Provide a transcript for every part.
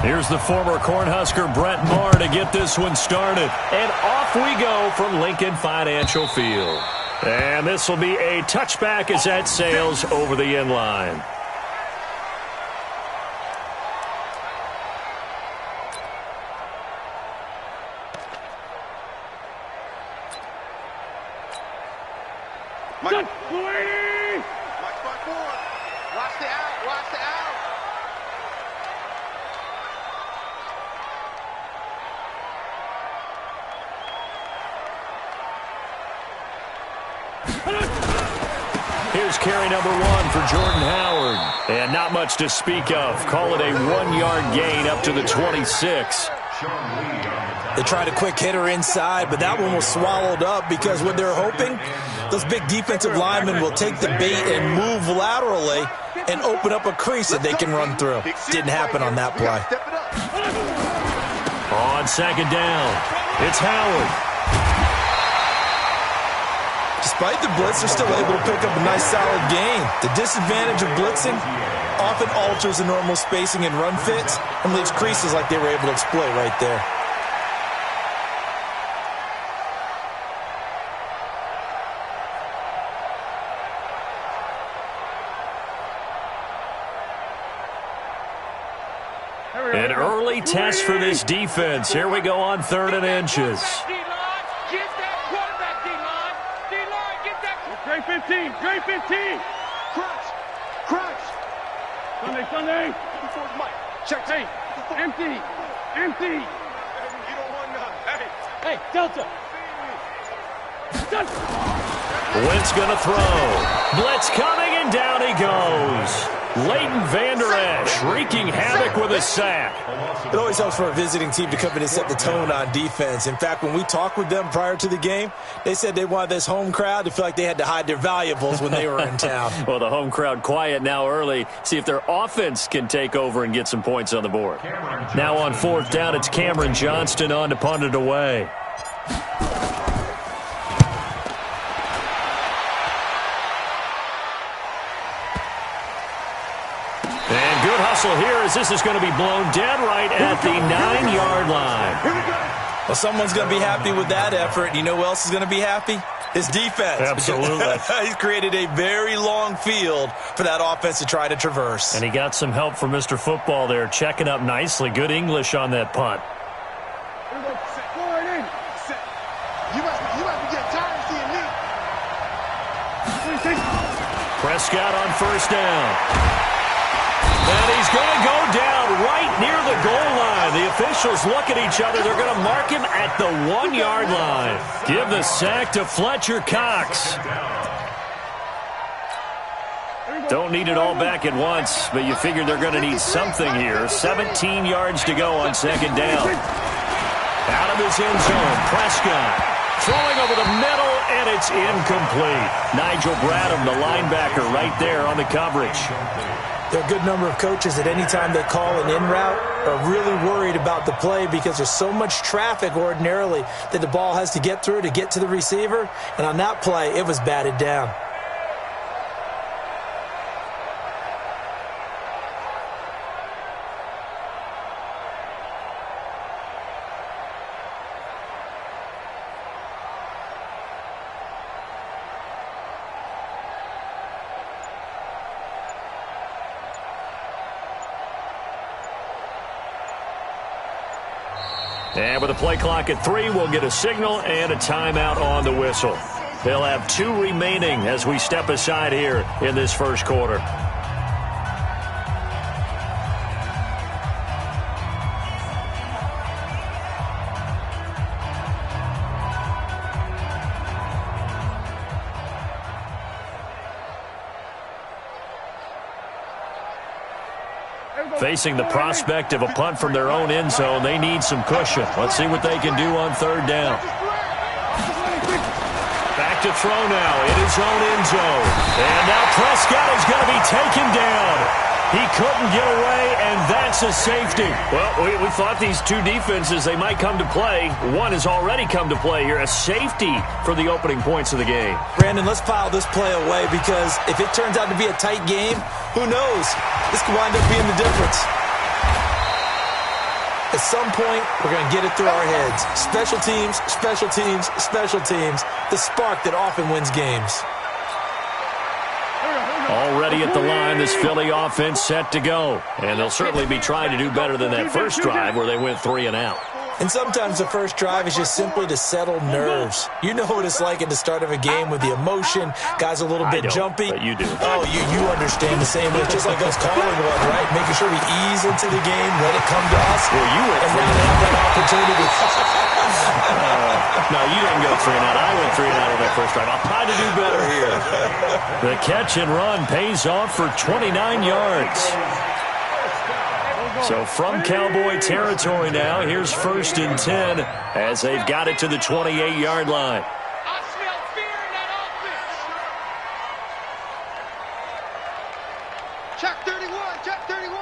Here's the former Cornhusker Brett Maher to get this one started. And off we go from Lincoln Financial Field. And this will be a touchback as that sails over the end line. Here's carry number 1 for Jordan Howard. And not much to speak of. Call it a 1-yard gain up to the 26. They tried a quick hitter inside, but that one was swallowed up because what they're hoping, those big defensive linemen will take the bait and move laterally and open up a crease that they can run through. Didn't happen on that play. On second down, it's Howard. Despite the blitz, they're still able to pick up a nice solid gain. The disadvantage of blitzing often alters the normal spacing and run fits and leaves creases like they were able to exploit right there. An early test for this defense. Here we go on 3rd and inches. Dre 15, Dre 15. Crunch. Sunday. Check. Hey, empty. You don't want none. Hey, Delta. Wentz gonna throw. Blitz coming, and down he goes. Leighton Vander Esch wreaking havoc with a sack. It always helps for a visiting team to come in and set the tone on defense. In fact, when we talked with them prior to the game, they said they wanted this home crowd to feel like they had to hide their valuables when they were in town. Well, the home crowd quiet now early. See if their offense can take over and get some points on the board. Now on 4th down, it's Cameron Johnston on to punt it away. Here as this is going to be blown dead right at the 9-yard line. Well, someone's going to be happy with that effort. You know who else is going to be happy? His defense. Absolutely. He's created a very long field for that offense to try to traverse. And he got some help from Mr. Football there, checking up nicely. Good English on that punt. Prescott on 1st down. And he's going to go down right near the goal line. The officials look at each other. They're going to mark him at the 1-yard line. Give the sack to Fletcher Cox. Don't need it all back at once, but you figure they're going to need something here. 17 yards to go on 2nd down. Out of his end zone, Prescott. Throwing over the middle, and it's incomplete. Nigel Bradham, the linebacker, right there on the coverage. There are a good number of coaches that any time they call an in route are really worried about the play because there's so much traffic ordinarily that the ball has to get through to get to the receiver. And on that play, it was batted down. And with a play clock at 3, we'll get a signal and a timeout on the whistle. They'll have 2 remaining as we step aside here in this first quarter. Facing the prospect of a punt from their own end zone, they need some cushion. Let's see what they can do on 3rd down. Back to throw now in his own end zone. And now Prescott is going to be taken down. He couldn't get away, and that's a safety. Well, we thought these 2 defenses, they might come to play. One has already come to play here. A safety for the opening points of the game. Brandon, let's pile this play away because if it turns out to be a tight game, who knows? This could wind up being the difference. At some point, we're going to get it through our heads. Special teams, special teams, special teams. The spark that often wins games. Already at the line, this Philly offense set to go. And they'll certainly be trying to do better than that first drive where they went 3 and out. And sometimes the first drive is just simply to settle nerves. You know what it's like at the start of a game with the emotion. Guys a little bit jumpy. But you do. Oh, you understand the same way. Just like us calling one, right? Making sure we ease into the game, let it come to us. Well, you went and now they have that opportunity. No, you didn't go 3 and out. I went 3 and out on that first drive. I'll try to do better here. The catch and run pays off for 29 yards. So from Cowboy territory now, here's 1st and 10 as they've got it to the 28-yard line. I smell fear in that offense. Check 31, check 31.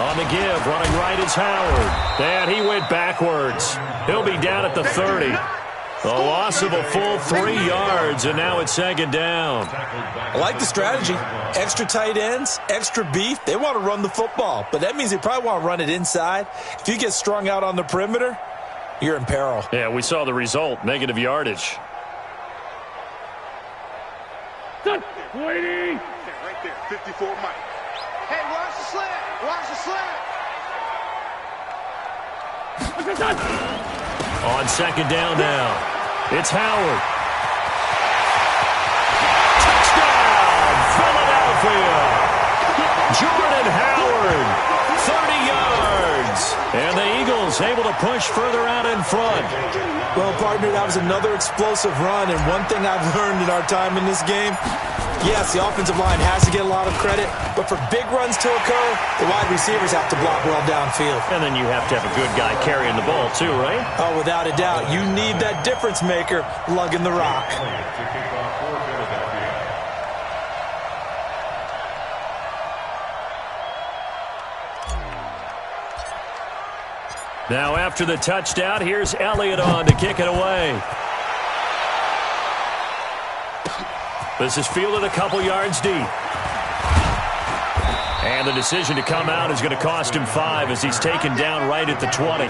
On the give, running right is Howard. And he went backwards. He'll be down at the 30. A loss of a full 3 yards, and now it's 2nd down. I like the strategy. Extra tight ends, extra beef. They want to run the football, but that means they probably want to run it inside. If you get strung out on the perimeter, you're in peril. Yeah, we saw the result, negative yardage. Waiting. Right there, 54 Mike. Hey, watch the slant. Watch the slant. On 2nd down now, it's Howard. Touchdown, Philadelphia! Jordan Howard, 30 yards. And the Eagles able to push further out in front. Well, partner, that was another explosive run, and one thing I've learned in our time in this game, yes, the offensive line has to get a lot of credit, but for big runs to occur, the wide receivers have to block well downfield. And then you have to have a good guy carrying the ball too, right? Oh, without a doubt. You need that difference maker lugging the rock. Now after the touchdown, here's Elliott on to kick it away. This is fielded a couple yards deep. And the decision to come out is going to cost him 5 as he's taken down right at the 20.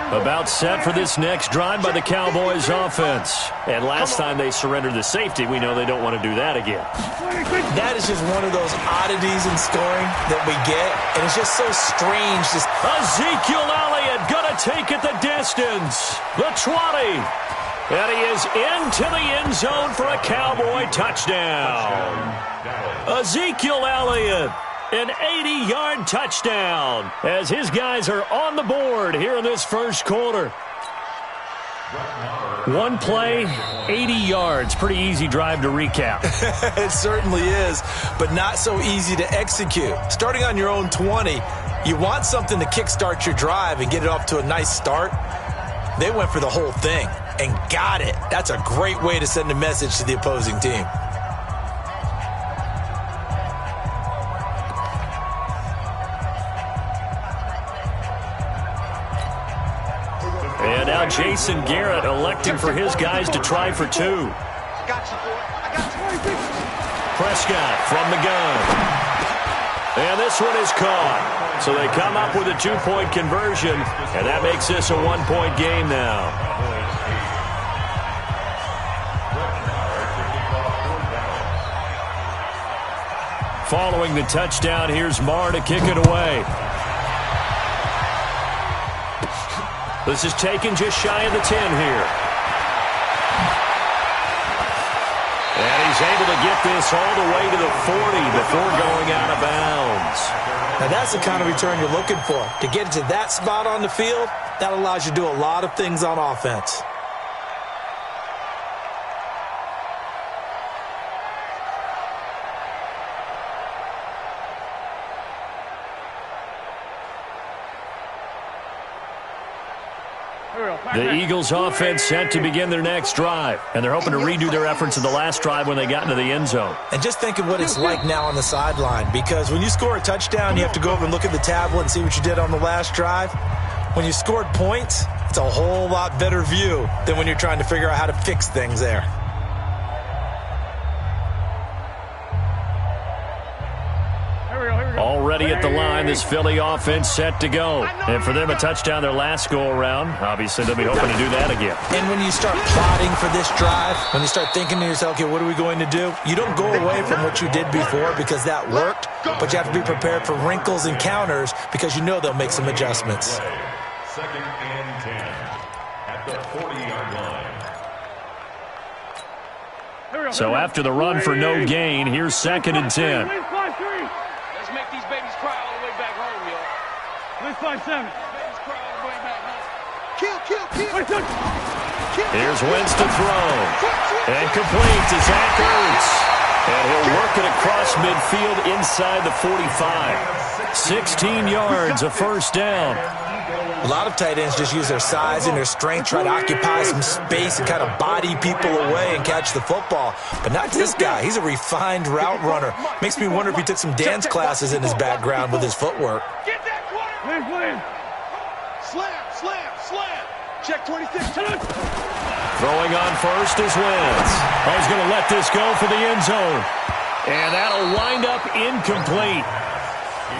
About set for this next drive by the Cowboys offense. And last time they surrendered the safety, we know they don't want to do that again. That is just one of those oddities in scoring that we get, and it's just so strange. Ezekiel Elliott going to take it the distance. The 20. And he is into the end zone for a Cowboy touchdown. Ezekiel Elliott, an 80-yard touchdown as his guys are on the board here in this first quarter. One play, 80 yards. Pretty easy drive to recap. It certainly is, but not so easy to execute. Starting on your own 20, you want something to kickstart your drive and get it off to a nice start. They went for the whole thing and got it. That's a great way to send a message to the opposing team. And now Jason Garrett electing for his guys to try for 2. Prescott from the gun. And this one is caught. So they come up with a 2-point conversion, and that makes this a 1-point game now. Following the touchdown, here's Marr to kick it away. This is taken just shy of the 10 here. And he's able to get this all the way to the 40 before going out of bounds. Now that's the kind of return you're looking for. To get it to that spot on the field, that allows you to do a lot of things on offense. The Eagles offense set to begin their next drive, and they're hoping to redo their efforts in the last drive when they got into the end zone. And just think of what it's like now on the sideline, because when you score a touchdown, you have to go over and look at the tablet and see what you did on the last drive. When you scored points, it's a whole lot better view than when you're trying to figure out how to fix things there. already at the line. This Philly offense set to go. And for them, a touchdown their last go-around. Obviously, they'll be hoping to do that again. And when you start plotting for this drive, when you start thinking to yourself, okay, what are we going to do? You don't go away from what you did before because that worked, but you have to be prepared for wrinkles and counters because you know they'll make some adjustments. 2nd and 10 at the 40-yard line. So after the run for no gain, here's 2nd and 10. Let's make these babies cry all the way back home, yo. Let's 5-7. Babies cry all the way back home. Kill. Here's Wentz to throw. And complete to Zach Ertz. And he'll work it across midfield inside the 45. 16 yards, a first down. A lot of tight ends just use their size and their strength, try to occupy some space and kind of body people away and catch the football. But not this guy. He's a refined route runner. Makes me wonder if he took some dance classes in his background with his footwork. Get that quarterback. Slam. Check 26. Throwing on first is Wentz. He's going to let this go for the end zone. And that'll wind up incomplete.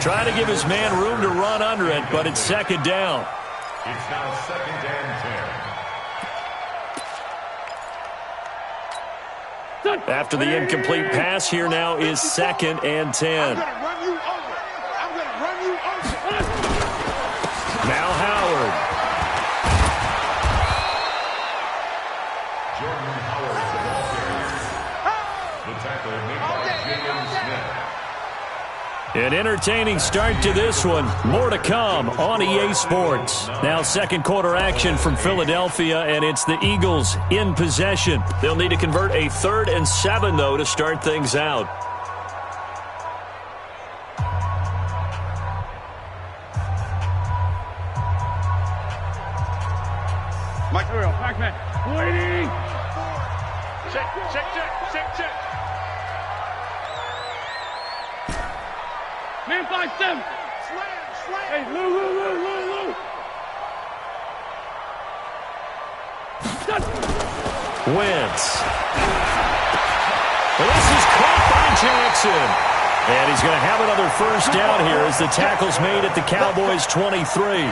Trying to give his man room to run under it, but it's 2nd down. It's now 2nd and 10. After the incomplete pass, here now is 2nd and 10. I'm gonna run you over. Now Howard. Jordan Howard, the ball carrier. The tackle made by James Smith. An entertaining start to this one. More to come on EA Sports. Now 2nd quarter action from Philadelphia, and it's the Eagles in possession. They'll need to convert a 3rd and 7, though, to start things out. Mike, Pac-Man. Waiting. Check. Man 5-7. Slam. Hey, Lou. Wentz. Well, this is caught by Jackson. And he's going to have another first down here as the tackle's made at the Cowboys' 23.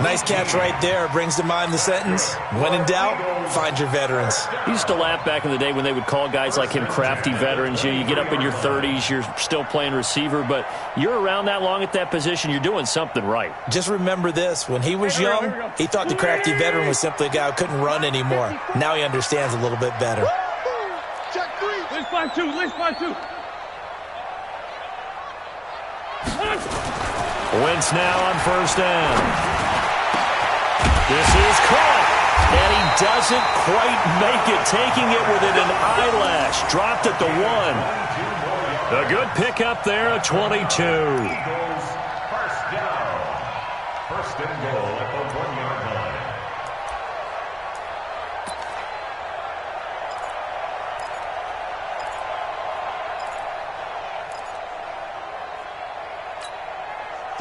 Nice catch right there. Brings to mind the sentence, when in doubt, find your veterans. He used to laugh back in the day when they would call guys like him crafty veterans. You get up in your 30s, you're still playing receiver, but you're around that long at that position, you're doing something right. Just remember this. When he was young, he thought the crafty veteran was simply a guy who couldn't run anymore. Now he understands a little bit better. Check 3. Let's 5-2. Wentz now on first down. This is caught, and he doesn't quite make it, taking it within an eyelash. Dropped at the 1. A good pickup there, a 22. First down. First and goal at the 1-yard line.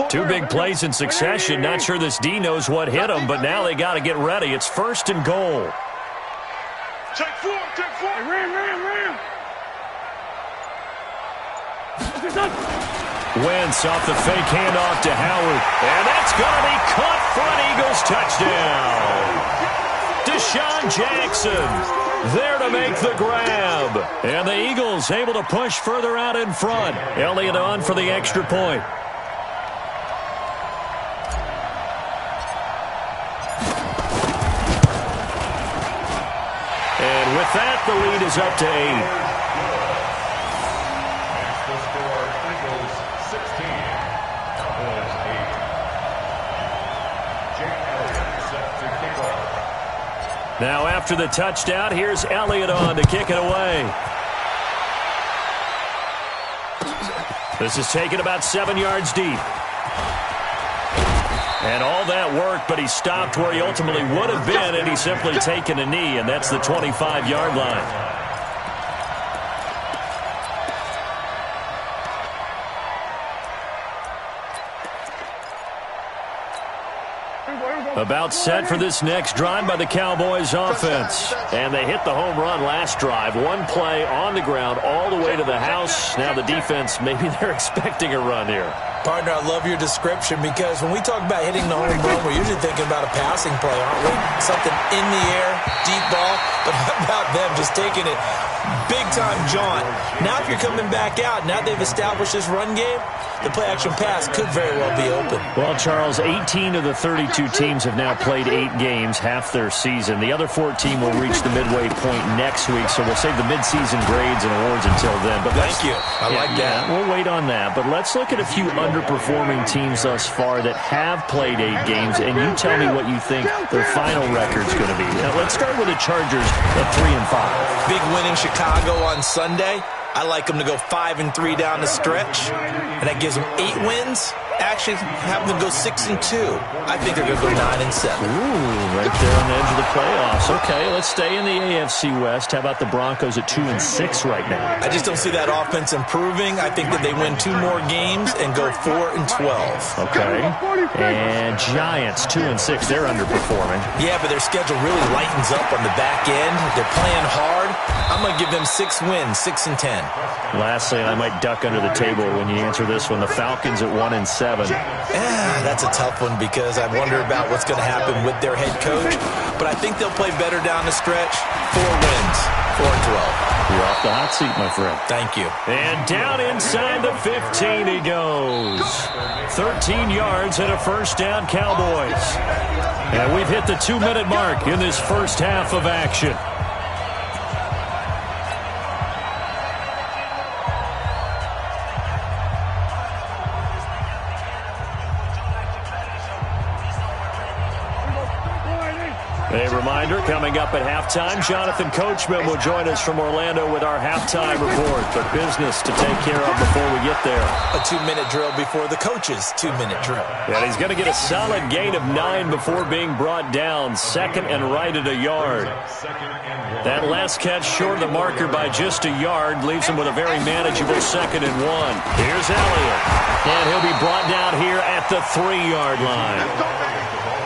Two big plays in succession. Not sure this D knows what hit him, but now they got to get ready. It's 1st and goal. Check 4. Ram. Wentz off the fake handoff to Howard. And that's going to be caught for an Eagles touchdown. Deshaun Jackson there to make the grab. And the Eagles able to push further out in front. Elliott on for the extra point. And with that, the lead is up to 8. That's the score. Eagles 16. Cowboys 8. Jake Elliott set to kick off. Now after the touchdown, here's Elliott on to kick it away. This is taken about 7 yards deep. And all that worked, but he stopped where he ultimately would have been, and he's simply taken a knee, and that's the 25-yard line. About set for this next drive by the Cowboys offense. And they hit the home run last drive. One play on the ground all the way to the house. Now the defense, maybe they're expecting a run here. Partner, I love your description because when we talk about hitting the home run, we're usually thinking about a passing play, aren't we? Something in the air, deep ball. But how about them just taking it big-time jaunt? Now if you're coming back out, now they've established this run game, the play-action pass could very well be open. Well, Charles, 18 of the 32 teams have now played 8 games, half their season. The other 14 will reach the midway point next week, so we'll save the midseason grades and awards until then. But thank you. I like that. We'll wait on that. But let's look at a few underperforming teams thus far that have played 8 games, and you tell me what you think their final record's going to be. Now, let's start with the Chargers at 3-5. Big win in Chicago on Sunday. I like them to go 5-3 down the stretch, and that gives them 8 wins. Actually, have them go 6-2. I think they're going to go 9-7. Ooh, right there on the edge of the playoffs. Okay, let's stay in the AFC West. How about the Broncos at 2-6 right now? I just don't see that offense improving. I think that they win 2 more games and go 4-12. Okay. And Giants 2-6. They're underperforming. Yeah, but their schedule really lightens up on the back end. They're playing hard. I'm going to give them 6 wins, 6-10. Lastly, and I might duck under the table when you answer this one, the Falcons at 1-7. Yeah, that's a tough one because I wonder about what's going to happen with their head coach. But I think they'll play better down the stretch. 4 wins, 4-12. You're off the hot seat, my friend. Thank you. And down inside the 15 he goes. 13 yards and a first down, Cowboys. And we've hit the 2-minute mark in this first half of action. A reminder, coming up at halftime, Jonathan Coachman will join us from Orlando with our halftime report. But business to take care of before we get there. A 2-minute drill before the coach's 2-minute drill. And he's going to get a solid gain of 9 before being brought down. Second and right at a yard. That last catch short of the marker by just a yard leaves him with a very manageable 2nd and 1. Here's Elliott. And he'll be brought down here at the 3-yard line.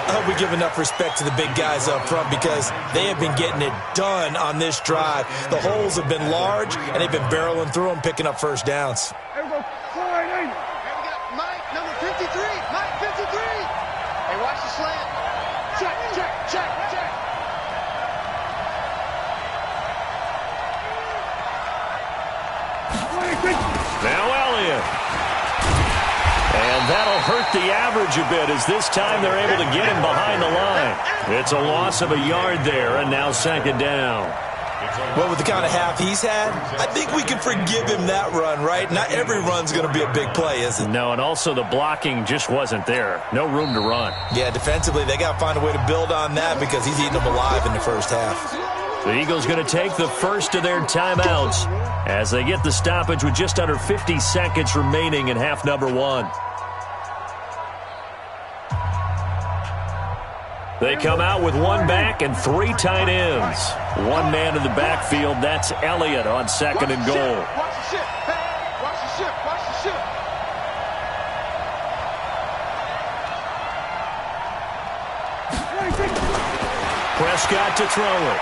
I hope we give enough respect to the big guys up front because they have been getting it done on this drive. The holes have been large, and they've been barreling through them, picking up first downs. Here we go. Here we got Mike, number 53. Mike, 53. Hey, watch the slant. Check, check, check, check. Now Elliott. And that'll hurt the average a bit as this time they're able to get him behind the line. It's a loss of a yard there, and now 2nd down. Well, with the kind of half he's had, I think we can forgive him that run, right? Not every run's going to be a big play, is it? No, and also the blocking just wasn't there. No room to run. Yeah, defensively, they got to find a way to build on that because he's eating them alive in the first half. The Eagles going to take the first of their timeouts as they get the stoppage with just under 50 seconds remaining in half number 1. They come out with 1 back and 3 tight ends. 1 man in the backfield. That's Elliott on 2nd and goal. Watch the ship. Hey, watch the ship. Watch the ship. Prescott to throw it.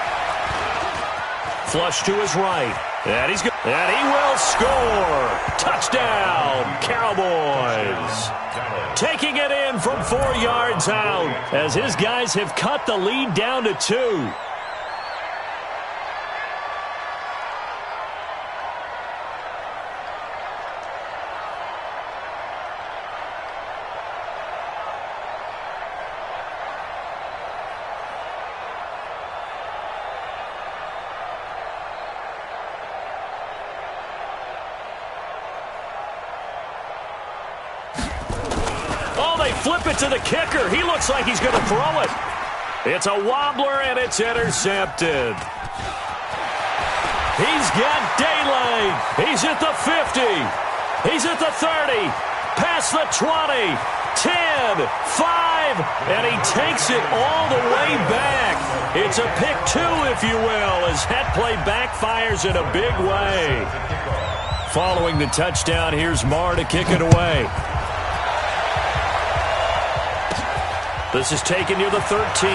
Flush to his right. And he's good. And he will score. Touchdown, Cowboys. Taking it in from 4 yards out as his guys have cut the lead down to 2. Flip it to the kicker. He looks like he's going to throw it. It's a wobbler, and it's intercepted. He's got daylight. He's at the 50. He's at the 30. Past the 20. 10. 5. And he takes it all the way back. It's a pick 2, if you will, as that play backfires in a big way. Following the touchdown, here's Marr to kick it away. This is taken near the 13.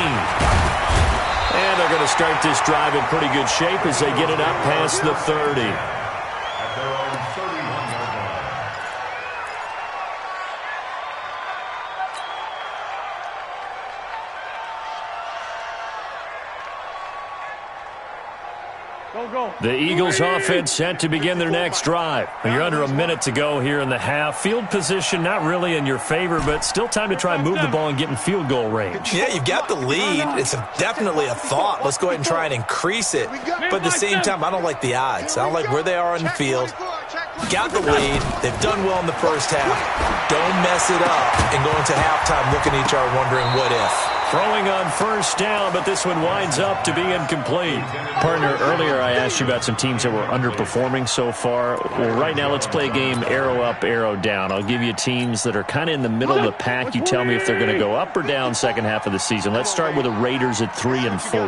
And they're going to start this drive in pretty good shape as they get it up past the 30. At their own 31-yard line. Go. The Eagles offense set to begin their next drive. You're under a minute to go here in the half. Field position not really in your favor, but still time to try and move the ball and get in field goal range. Yeah, you've got the lead. It's definitely a thought. Let's go ahead and try and increase it. But at the same time, I don't like the odds. I don't like where they are on the field. Got the lead. They've done well in the first half. Don't mess it up and go into halftime looking at each other wondering what if. Throwing on first down, but this one winds up to be incomplete. Partner, earlier I asked you about some teams that were underperforming so far. Well, right now let's play a game arrow up, arrow down. I'll give you teams that are kind of in the middle of the pack. You tell me if they're going to go up or down second half of the season. Let's start with the Raiders at 3 and 4.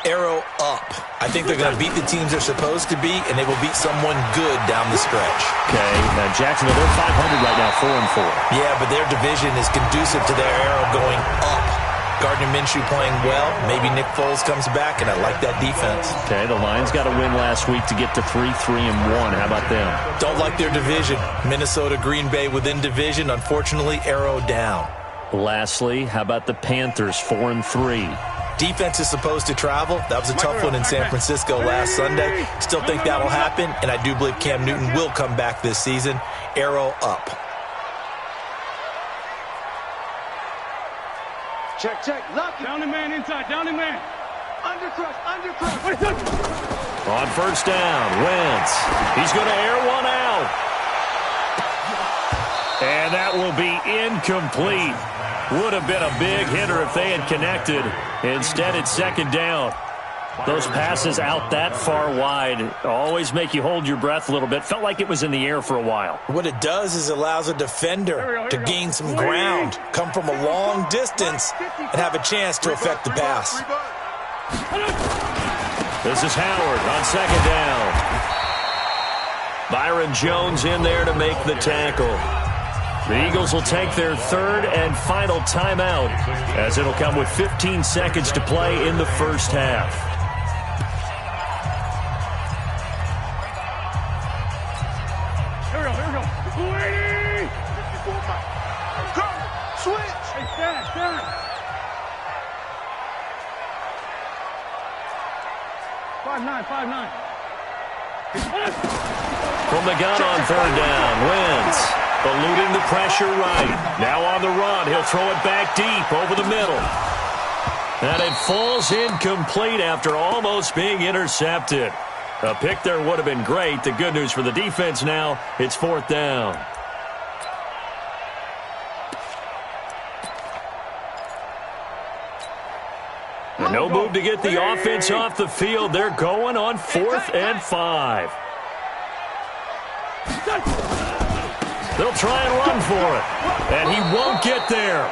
Arrow up. I think they're going to beat the teams they're supposed to beat, and they will beat someone good down the stretch. Okay, now Jacksonville, they're 500 right now, 4 and 4. Yeah, but their division is conducive to their arrow going up. Gardner Minshew playing well. Maybe Nick Foles comes back, and I like that defense. Okay, the Lions got a win last week to get to 3-1. How about them? Don't like their division. Minnesota, Green Bay within division. Unfortunately, arrow down. Lastly, how about the Panthers, 4 and 3? Defense is supposed to travel. That was a tough one in San Francisco last Sunday. Still think that'll happen, and I do believe Cam Newton will come back this season. Arrow up. Check. Lock it. Down the man inside. Down the man. Undercrush. On first down, Wentz. He's going to air one out. And that will be incomplete. Would have been a big hitter if they had connected. Instead, it's second down. Those passes out that far wide always make you hold your breath a little bit. Felt like it was in the air for a while. What it does is it allows a defender to gain some ground, come from a long distance, and have a chance to affect the pass. This is Howard on second down. Byron Jones in there to make the tackle. The Eagles will take their third and final timeout as it'll come with 15 seconds to play in the first half. Here we go. 280. 54 Mike. Come. Switch. Hey, stand. 5'9". From the gun on third down, Wentz eluding the pressure right. Now on the run, he'll throw it back deep over the middle. And it falls incomplete after almost being intercepted. A pick there would have been great. The good news for the defense now, it's fourth down. And no move to get the offense off the field. They're going on 4th and 5. They'll try and run for it. And he won't get there.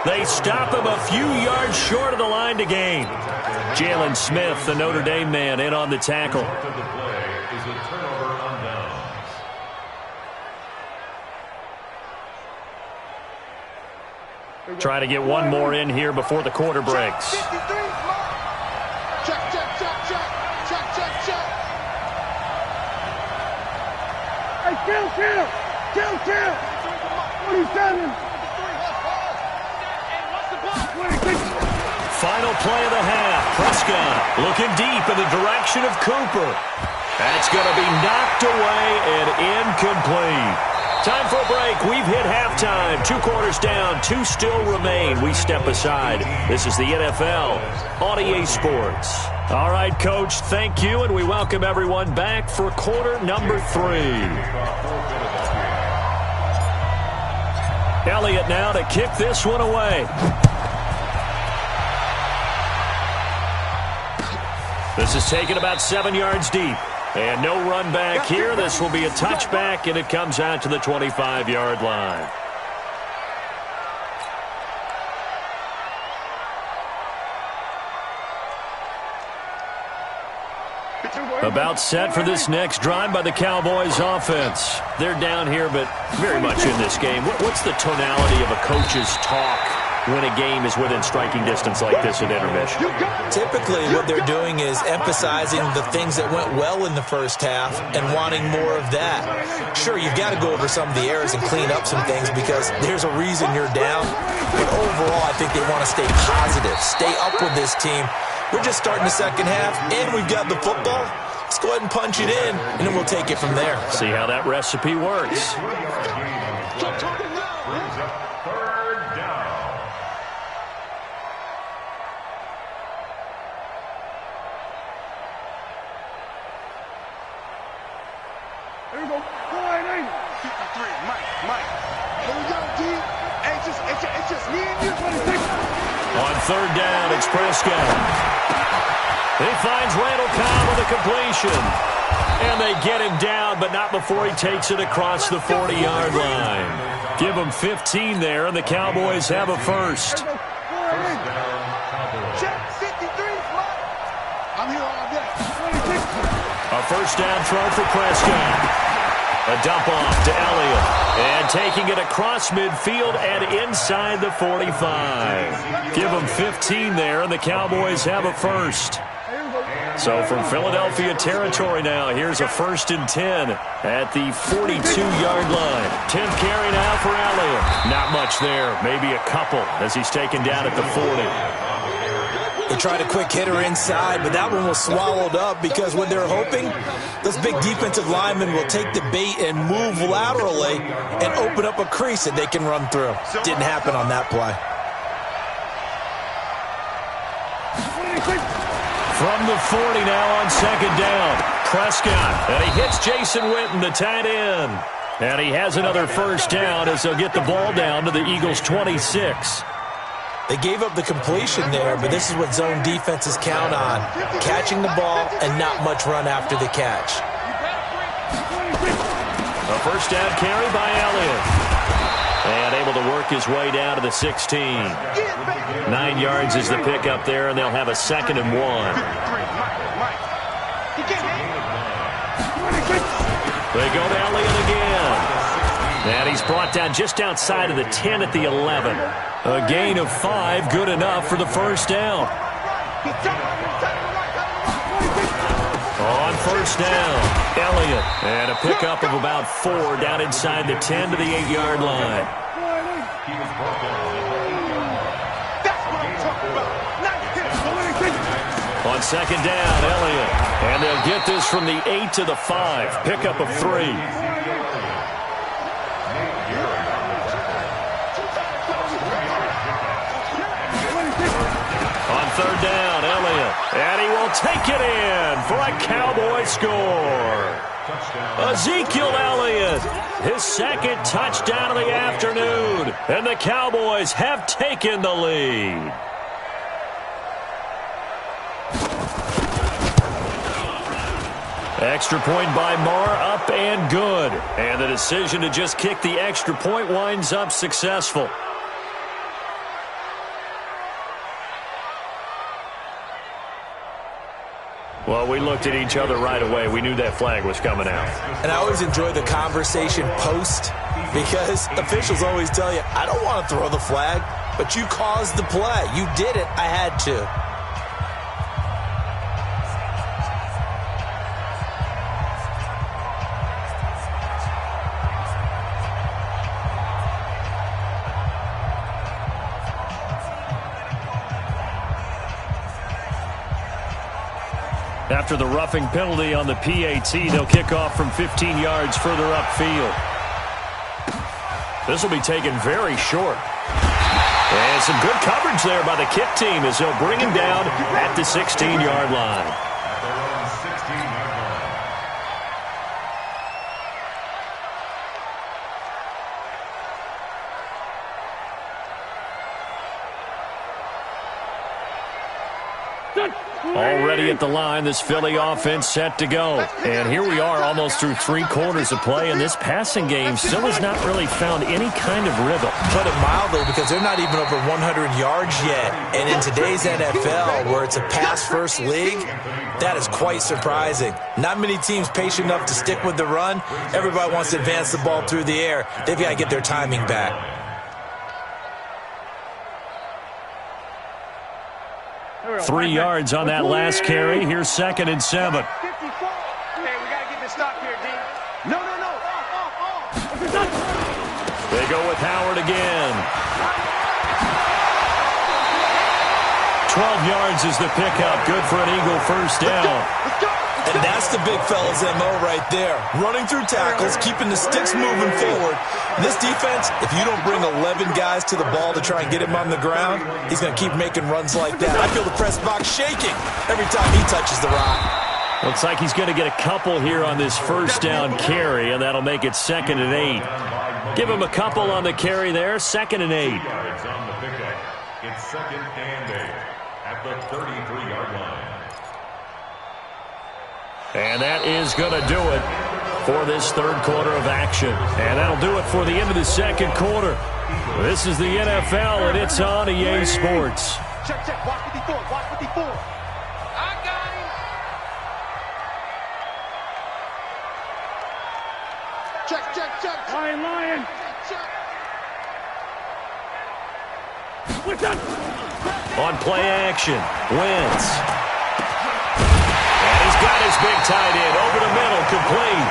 They stop him a few yards short of the line to gain. Jalen Smith, the Notre Dame man, in on the tackle. Trying to get one more in here before the quarter breaks. Check. 27. Final play of the half. Prescott looking deep in the direction of Cooper. That's going to be knocked away and incomplete. Time for a break. We've hit halftime. 2 quarters down. 2 still remain. We step aside. This is the NFL on EA Sports. All right, Coach, thank you, and we welcome everyone back for quarter number 3. Elliott now to kick this one away. This is taken about 7 yards deep. And no run back here. This will be a touchback, and it comes out to the 25-yard line. About set for this next drive by the Cowboys offense. They're down here, but very much in this game. What's the tonality of a coach's talk when a game is within striking distance like this at intermission? Typically, what they're doing is emphasizing the things that went well in the first half and wanting more of that. Sure, you've got to go over some of the errors and clean up some things because there's a reason you're down. But overall, I think they want to stay positive, stay up with this team. We're just starting the second half, and we've got the football. Let's go ahead and punch it in, and then we'll take it from there. See how that recipe works. Here we go. 480. 53, Mike. Here we go, D. Hey, it's just me and you. On third down, it's Prescott. He finds Randall Cobb with a completion. And they get him down, but not before he takes it across the 40-yard line. Give him 15 there, and the Cowboys have a first. Check 53, Mike. I'm here all day. A first down throw for Prescott. A dump off to Elliott. And taking it across midfield and inside the 45. Give them 15 there, and the Cowboys have a first. So from Philadelphia territory now, here's a 1st and 10 at the 42-yard line. 10th carry now for Elliott. Not much there, maybe a couple as he's taken down at the 40. They tried a quick hitter inside, but that one was swallowed up because what they're hoping, those big defensive linemen will take the bait and move laterally and open up a crease that they can run through. Didn't happen on that play. From the 40 now on second down, Prescott, and he hits Jason Witten, the tight end. And he has another first down as they'll get the ball down to the Eagles' 26. They gave up the completion there, but this is what zone defenses count on. Catching the ball and not much run after the catch. A first down carry by Elliott. And able to work his way down to the 16. 9 yards is the pickup there, and they'll have a 2nd and 1. They go to Elliott again. And he's brought down just outside of the 10 at the 11. A gain of 5, good enough for the first down. On first down, Elliott. And a pickup of about 4 down inside the 10 to the 8-yard line. On second down, Elliott. And they'll get this from the 8 to the 5. Pickup of 3. On third down, Elliott. And he will take it in for a Cowboy score. Ezekiel Elliott, his 2nd touchdown of the afternoon. And the Cowboys have taken the lead. Extra point by Marr, up and good. And the decision to just kick the extra point winds up successful. Well, we looked at each other right away. We knew that flag was coming out. And I always enjoy the conversation post because officials always tell you, I don't want to throw the flag, but you caused the play. You did it. I had to. After the roughing penalty on the PAT, they'll kick off from 15 yards further upfield. This will be taken very short. And some good coverage there by the kick team as they'll bring him down at the 16-yard line. Already at the line, this Philly offense set to go. And here we are almost through 3 quarters of play, and this passing game still has not really found any kind of rhythm. Put it mildly, because they're not even over 100 yards yet. And in today's NFL, where it's a pass-first league, that is quite surprising. Not many teams patient enough to stick with the run. Everybody wants to advance the ball through the air. They've got to get their timing back. 3 yards on that last carry. Here's 2nd and 7. Hey, we got to get this stop here, D. No. They go with Howard again. 12 yards is the pickup. Good for an Eagle first down. And that's the big fella's MO right there. Running through tackles, keeping the sticks moving forward. This defense, if you don't bring 11 guys to the ball to try and get him on the ground, he's going to keep making runs like that. I feel the press box shaking every time he touches the rock. Looks like he's going to get a couple here on this first down carry, and that'll make it 2nd and 8. Give him a couple on the carry there, 2nd and 8. Yards on the pickup. It's 2nd and 8 at the 33-yard line. And that is going to do it for this third quarter of action. And that'll do it for the end of the second quarter. This is the NFL, and it's on EA Sports. Check. Watch 54. I got him. Check. Lion. Check. On play action, Wentz. And he's got his big tight end over the middle, complete.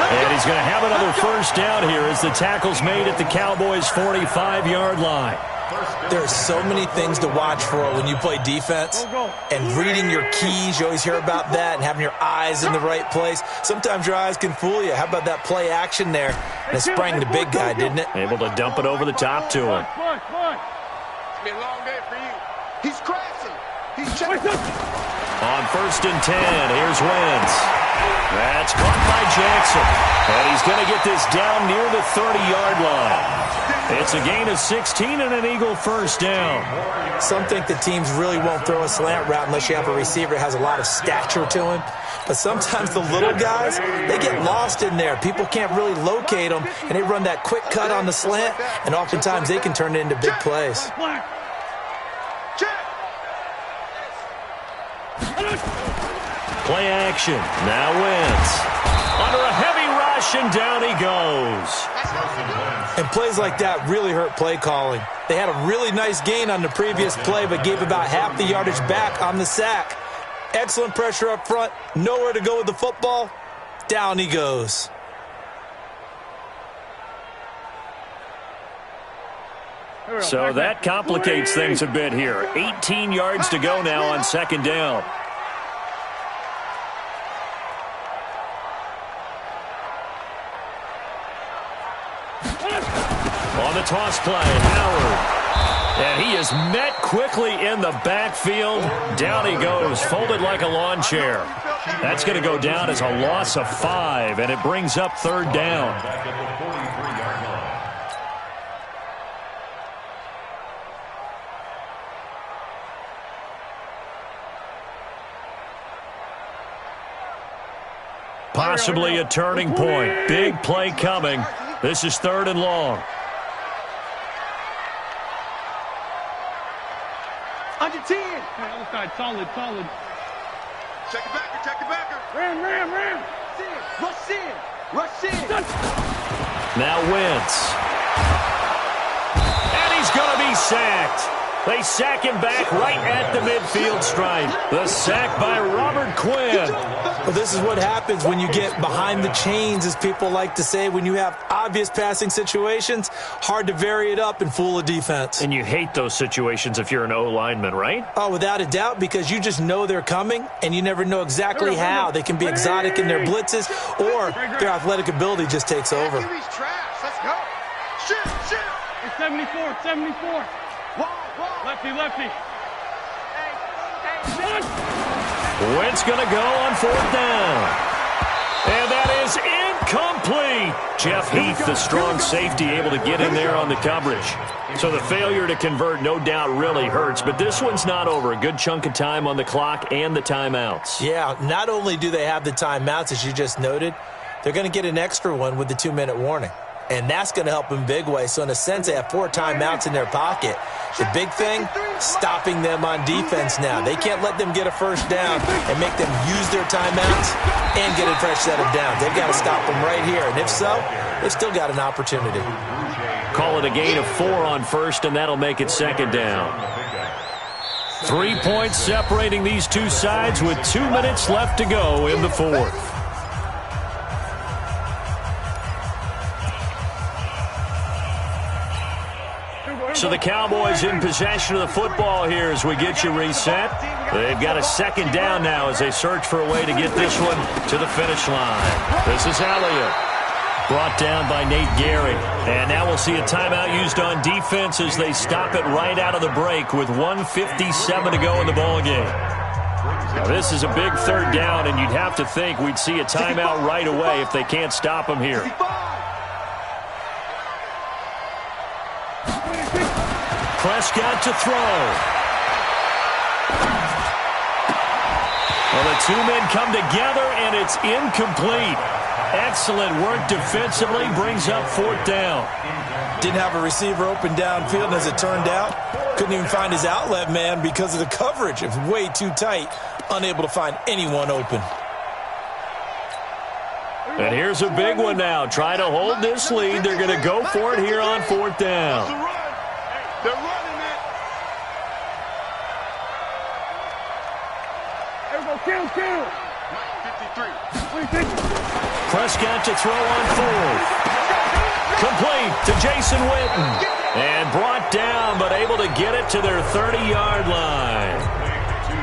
And he's going to have another first down here as the tackle's made at the Cowboys' 45-yard line. There are so many things to watch for when you play defense. And reading your keys, you always hear about that, and having your eyes in the right place. Sometimes your eyes can fool you. How about that play action there? And it sprang the big guy, didn't it? Able to dump it over the top to him. It's been a long day for you. He's crashing. He's checking. On 1st and 10, here's Wentz. That's caught by Jackson. And he's going to get this down near the 30-yard line. It's a gain of 16 and an Eagle first down. Some think the teams really won't throw a slant route unless you have a receiver that has a lot of stature to him. But sometimes the little guys, they get lost in there. People can't really locate them, and they run that quick cut on the slant, and oftentimes they can turn it into big plays. Play action. Now Wentz. Under a heavy rush, and down he goes. And plays like that really hurt play calling. They had a really nice gain on the previous play, but gave about half the yardage back on the sack. Excellent pressure up front. Nowhere to go with the football. Down he goes. So that complicates things a bit here. 18 yards to go now on 2nd down. On the toss play, Howard. And he is met quickly in the backfield. Down he goes, folded like a lawn chair. That's going to go down as a loss of 5, and it brings up 3rd down. Possibly a turning point. Big play coming. This is 3rd and long. Under 10. Hey, other side, solid. Check the backer. Ram. Rush in. Now Wentz. And he's going to be sacked. They sack him back right at the midfield stripe. The sack by Robert Quinn. Well, this is what happens when you get behind the chains, as people like to say. When you have obvious passing situations, hard to vary it up and fool a defense. And you hate those situations if you're an O-lineman, right? Oh, without a doubt, because you just know they're coming, and you never know exactly how. They can be exotic in their blitzes, or their athletic ability just takes over. He's trash. Let's go. Shoot. It's 74. Lefty. Wentz going to go on 4th down. And that is incomplete. Jeff Heath, the strong safety, able to get in there on the coverage. So the failure to convert, no doubt, really hurts. But this one's not over. A good chunk of time on the clock and the timeouts. Yeah, not only do they have the timeouts, as you just noted, they're going to get an extra one with the 2-minute warning. And that's going to help in big way. So in a sense, they have 4 timeouts in their pocket. The big thing, stopping them on defense now. They can't let them get a first down and make them use their timeouts and get a fresh set of downs. They've got to stop them right here. And if so, they've still got an opportunity. Call it a gain of 4 on 1st, and that'll make it 2nd down. 3 points separating these two sides with 2 minutes left to go in the fourth. So the Cowboys in possession of the football here as we get you reset. They've got a second down now as they search for a way to get this one to the finish line. This is L.I.F.E. Brought down by Nate Gehry. And now we'll see a timeout used on defense as they stop it right out of the break with 1:57 to go in the ballgame. Now this is a big third down, and you'd have to think we'd see a timeout right away if they can't stop them here. Prescott to throw. Well, the two men come together, and it's incomplete. Excellent work defensively, brings up fourth down. Didn't have a receiver open downfield, and as it turned out, couldn't even find his outlet man because of the coverage. It was way too tight, unable to find anyone open. And here's a big one now. Trying to hold this lead. They're going to go for it here on fourth down. They're running it. Kill. 53. Prescott to throw on fourth. Complete to Jason Witten. And brought down, but able to get it to their 30-yard line.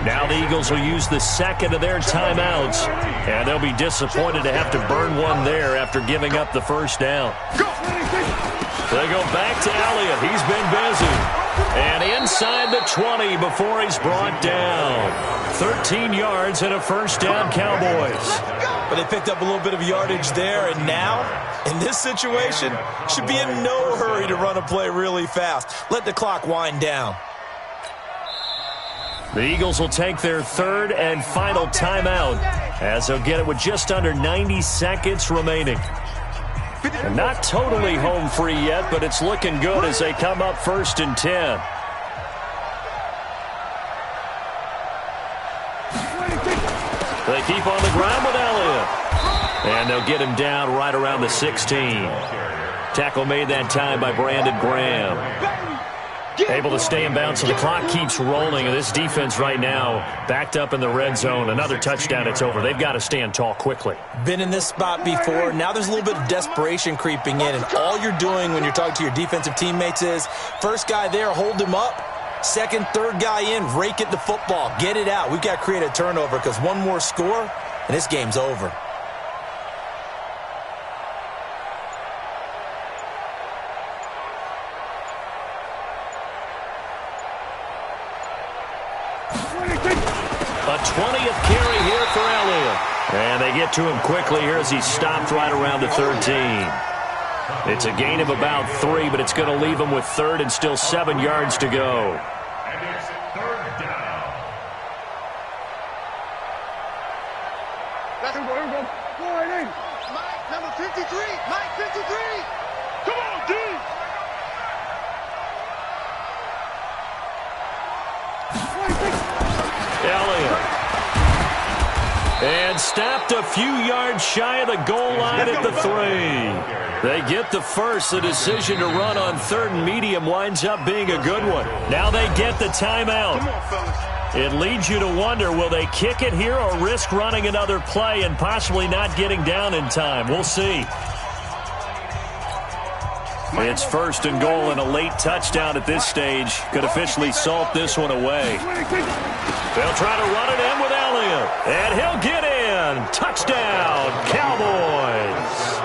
Now the Eagles will use the second of their timeouts, and they'll be disappointed to have to burn one there after giving up the first down. They go back to Elliott. He's been busy. And inside the 20 before he's brought down. 13 yards and a first down, Cowboys. But they picked up a little bit of yardage there, and now, in this situation, should be in no hurry to run a play really fast. Let the clock wind down. The Eagles will take their third and final timeout as they'll get it with just under 90 seconds remaining. And not totally home free yet, but it's looking good as they come up 1st and 10. They keep on the ground with Elliott. And they'll get him down right around the 16. Tackle made that time by Brandon Graham. Able to stay in bounds, so the clock keeps rolling. And this defense right now backed up in the red zone. Another touchdown, it's over. They've got to stand tall quickly. Been in this spot before. Now there's a little bit of desperation creeping in. And all you're doing when you're talking to your defensive teammates is, first guy there, hold him up. Second, third guy in, rake at the football. Get it out. We've got to create a turnover because one more score, and this game's over. A 20th carry here for Elliott. And they get to him quickly here as he's stopped right around the 13. It's a gain of about 3, but it's going to leave him with third and still 7 yards to go. And it's third down. That's him. Mike, number 53. Mike, 53. Come on, D. Elliott. And stopped a few yards shy of the goal line at the 3. They get the first. The decision to run on third and medium winds up being a good one. Now they get the timeout. Come on, fellas. It leads you to wonder, will they kick it here or risk running another play and possibly not getting down in time? We'll see. It's 1st and goal, and a late touchdown at this stage could officially salt this one away. They'll try to run it in with Elliott, and he'll get in. Touchdown, Cowboys.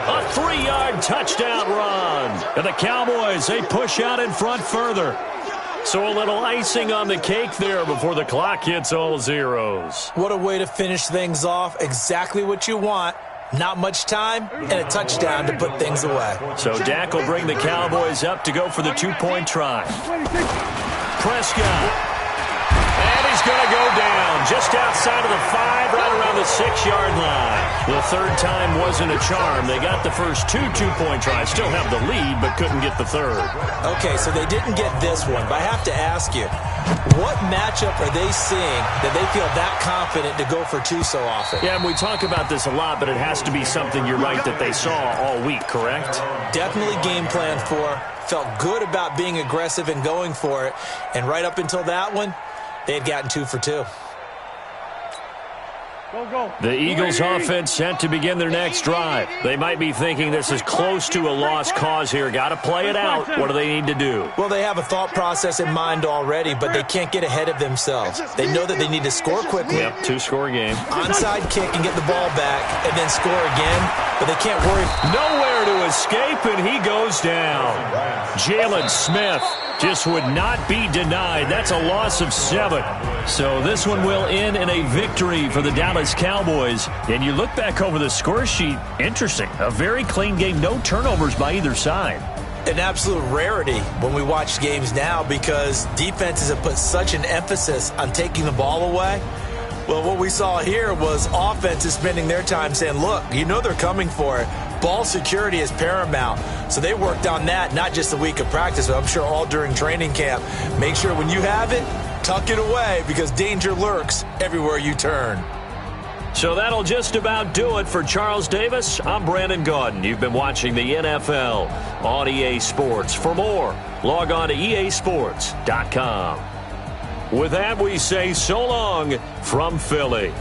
A 3-yard touchdown run. And the Cowboys, they push out in front further. So a little icing on the cake there before the clock hits all zeros. What a way to finish things off. Exactly what you want. Not much time and a touchdown to put things away. So Dak will bring the Cowboys up to go for the 2-point try. Prescott. And he's going to go down just outside of the 5, right around the 6-yard line. The third time wasn't a charm. They got the first 2 2-point tries. Still have the lead, but couldn't get the third. Okay, so they didn't get this one, but I have to ask you, what matchup are they seeing that they feel that confident to go for 2 so often? Yeah, and we talk about this a lot, but it has to be something, you're right, that they saw all week, correct? Definitely game plan for. Felt good about being aggressive and going for it. And right up until that one, they had gotten 2 for 2. The Eagles offense set to begin their next drive. They might be thinking this is close to a lost cause here. Got to play it out. What do they need to do? Well, they have a thought process in mind already, but they can't get ahead of themselves. They know that they need to score quickly. Yep, 2-score game. Onside kick and get the ball back and then score again, but they can't worry. Nowhere to escape, and he goes down. Jalen Smith just would not be denied. That's a loss of 7. So this one will end in a victory for the Dallas Cowboys. And you look back over the score sheet, interesting. A very clean game, no turnovers by either side. An absolute rarity when we watch games now because defenses have put such an emphasis on taking the ball away. Well, what we saw here was offenses spending their time saying, look, you know they're coming for it. Ball security is paramount. So they worked on that, not just a week of practice, but I'm sure all during training camp. Make sure when you have it, tuck it away because danger lurks everywhere you turn. So that'll just about do it for Charles Davis. I'm Brandon Gaudin. You've been watching the NFL on EA Sports. For more, log on to easports.com. With that, we say so long from Philly.